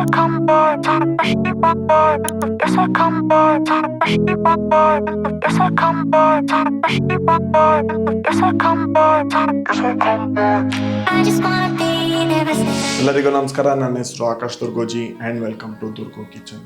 welcome boy, welcome boy, welcome boy, welcome boy, welcome boy. I just wanna be never say. ಎಲ್ಲರಿಗೂ ನಮಸ್ಕಾರ. ನನ್ನ ಹೆಸರು Akash Durgoji and welcome to Durgo kitchen.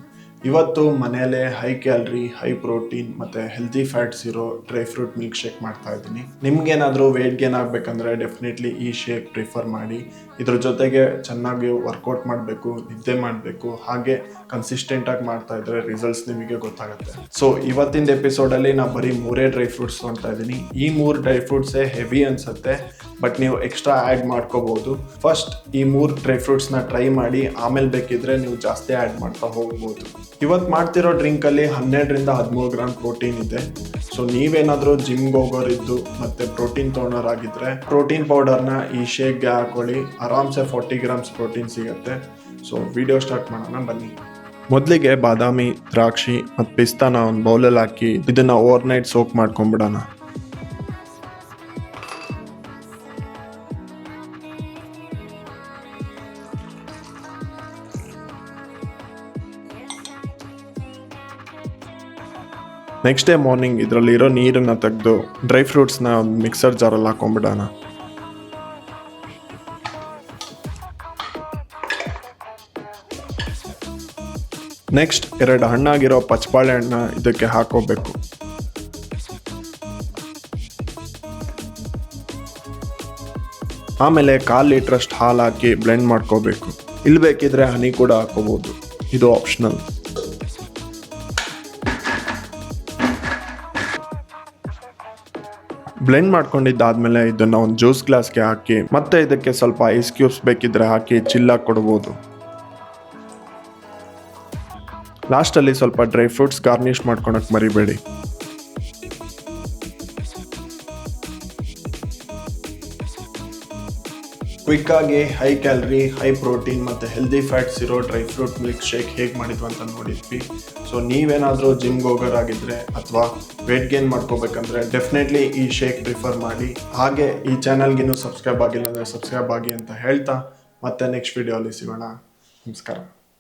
ಇವತ್ತು ಮನೆಯಲ್ಲೇ high calorie, high protein ಮತ್ತು healthy fats ಇರೋ dry fruit milk shake ಮಾಡ್ತಾ ಇದ್ದೀನಿ. ನಿಮ್ಗೇನಾದರೂ ವೆಯ್ಟ್ ಗೇನ್ ಆಗಬೇಕಂದ್ರೆ ಡೆಫಿನೆಟ್ಲಿ ಈ ಶೇಕ್ ಪ್ರಿಫರ್ ಮಾಡಿ. ಇದ್ರ ಜೊತೆಗೆ ಚೆನ್ನಾಗಿ ವರ್ಕೌಟ್ ಮಾಡಬೇಕು, ನಿದ್ದೆ ಮಾಡಬೇಕು, ಹಾಗೆ ಕನ್ಸಿಸ್ಟೆಂಟಾಗಿ ಮಾಡ್ತಾ ಇದ್ರೆ ರಿಸಲ್ಟ್ಸ್ ನಿಮಗೆ ಗೊತ್ತಾಗುತ್ತೆ. ಸೊ ಇವತ್ತಿನ ಎಪಿಸೋಡಲ್ಲಿ ನಾನು ಬರೀ 3 ಡ್ರೈ ಫ್ರೂಟ್ಸ್ ತೊಗೊಳ್ತಾ ಇದ್ದೀನಿ. ಈ 3 ಡ್ರೈ ಫ್ರೂಟ್ಸೇ ಹೆವಿ ಅನಿಸುತ್ತೆ, ಬಟ್ ನೀವು ಎಕ್ಸ್ಟ್ರಾ ಆ್ಯಡ್ ಮಾಡ್ಕೋಬೋದು. ಫಸ್ಟ್ ಈ 3 ಡ್ರೈ ಫ್ರೂಟ್ಸ್ನ ಟ್ರೈ ಮಾಡಿ, ಆಮೇಲೆ ಬೇಕಿದ್ರೆ ನೀವು ಜಾಸ್ತಿ ಆ್ಯಡ್ ಮಾಡ್ತಾ ಹೋಗ್ಬೋದು. ಇವತ್ತು ಮಾಡ್ತಿರೋ ಡ್ರಿಂಕಲ್ಲಿ 12ರಿಂದ 13 ಗ್ರಾಮ್ ಪ್ರೋಟೀನ್ ಇದೆ. ಸೊ ನೀವೇನಾದರೂ ಜಿಮ್ಗೆ ಹೋಗೋರಿದ್ದು ಮತ್ತು ಪ್ರೋಟೀನ್ ತೊಗೊಳೋರಾಗಿದ್ದರೆ ಪ್ರೋಟೀನ್ ಪೌಡರ್ನ ಈ ಶೇಕ್ಗೆ ಹಾಕೊಳ್ಳಿ. ಆರಾಮ್ಸೆ 40 ಗ್ರಾಮ್ಸ್ ಪ್ರೋಟೀನ್ ಸಿಗುತ್ತೆ. ಸೊ ವಿಡಿಯೋ ಸ್ಟಾರ್ಟ್ ಮಾಡೋಣ ಬನ್ನಿ. ಮೊದಲಿಗೆ ಬಾದಾಮಿ, ದ್ರಾಕ್ಷಿ ಮತ್ತು ಪಿಸ್ತಾನ ಒಂದು ಬೌಲಲ್ಲಿ ಹಾಕಿ ಇದನ್ನು ಓವರ್ ನೈಟ್ ಸೋಕ್ ಮಾಡ್ಕೊಂಡ್ಬಿಡೋಣ. ನೆಕ್ಸ್ಟ್ ಡೇ ಮಾರ್ನಿಂಗ್ ಇದರಲ್ಲಿರೋ ನೀರನ್ನು ತೆಗೆದು ಡ್ರೈ ಫ್ರೂಟ್ಸ್ನ ಮಿಕ್ಸರ್ ಜಾರಲ್ಲಿ ಹಾಕೊಂಡ್ಬಿಡೋಣ. ನೆಕ್ಸ್ಟ್ 2 ಹಣ್ಣಾಗಿರೋ ಪಚ್ಚಬಾಳೆ ಹಣ್ಣನ್ನ ಇದಕ್ಕೆ ಹಾಕೋಬೇಕು. ಆಮೇಲೆ 1/4 ಲೀಟ್ರಷ್ಟು ಹಾಲು ಹಾಕಿ ಬ್ಲೆಂಡ್ ಮಾಡ್ಕೋಬೇಕು. ಇಲ್ಲಿ ಬೇಕಿದ್ರೆ ಹನಿ ಕೂಡ ಹಾಕೋಬೋದು, ಇದು ಆಪ್ಷನಲ್. ಬ್ಲೆಂಡ್ ಮಾಡ್ಕೊಂಡಿದ್ದಾದ್ಮೇಲೆ ಇದನ್ನು ಒಂದು ಜ್ಯೂಸ್ ಗ್ಲಾಸ್ಗೆ ಹಾಕಿ ಮತ್ತೆ ಇದಕ್ಕೆ ಸ್ವಲ್ಪ ಐಸ್ ಕ್ಯೂಬ್ಸ್ ಬೇಕಿದ್ರೆ ಹಾಕಿ ಚಿಲ್ಲಾಗಿ ಕೊಡ್ಬೋದು. ಲಾಸ್ಟಲ್ಲಿ ಸ್ವಲ್ಪ ಡ್ರೈ ಫ್ರೂಟ್ಸ್ ಗಾರ್ನಿಷ್ ಮಾಡ್ಕೊಳಕ್ಕೆ ಮರಿಬೇಡಿ. ಕ್ವಿಕ್ಕಾಗಿ ಹೈ ಕ್ಯಾಲರಿ, ಹೈ ಪ್ರೋಟೀನ್ ಮತ್ತು ಹೆಲ್ದಿ ಫ್ಯಾಟ್ಸ್ ಇರೋ ಡ್ರೈ ಫ್ರೂಟ್ ಮಿಲ್ಕ್ ಶೇಕ್ ಹೇಗೆ ಮಾಡಿದ್ವಿ ಅಂತ ನೋಡಿದ್ವಿ. ಸೊ ನೀವೇನಾದರೂ ಜಿಮ್ಗೆ ಹೋಗೋರಾಗಿದ್ದರೆ ಅಥವಾ ವೇಟ್ ಗೇನ್ ಮಾಡ್ಕೋಬೇಕಂದ್ರೆ ಡೆಫಿನೆಟ್ಲಿ ಈ ಶೇಕ್ ಪ್ರಿಫರ್ ಮಾಡಿ. ಹಾಗೆ ಈ ಚಾನಲ್ಗಿನ್ನೂ ಸಬ್ಸ್ಕ್ರೈಬ್ ಆಗಿಲ್ಲ ಅಂದರೆ ಸಬ್ಸ್ಕ್ರೈಬ್ ಆಗಿ ಅಂತ ಹೇಳ್ತಾ ಮತ್ತೆ ನೆಕ್ಸ್ಟ್ ವಿಡಿಯೋಲಿ ಸಿಗೋಣ. ನಮಸ್ಕಾರ.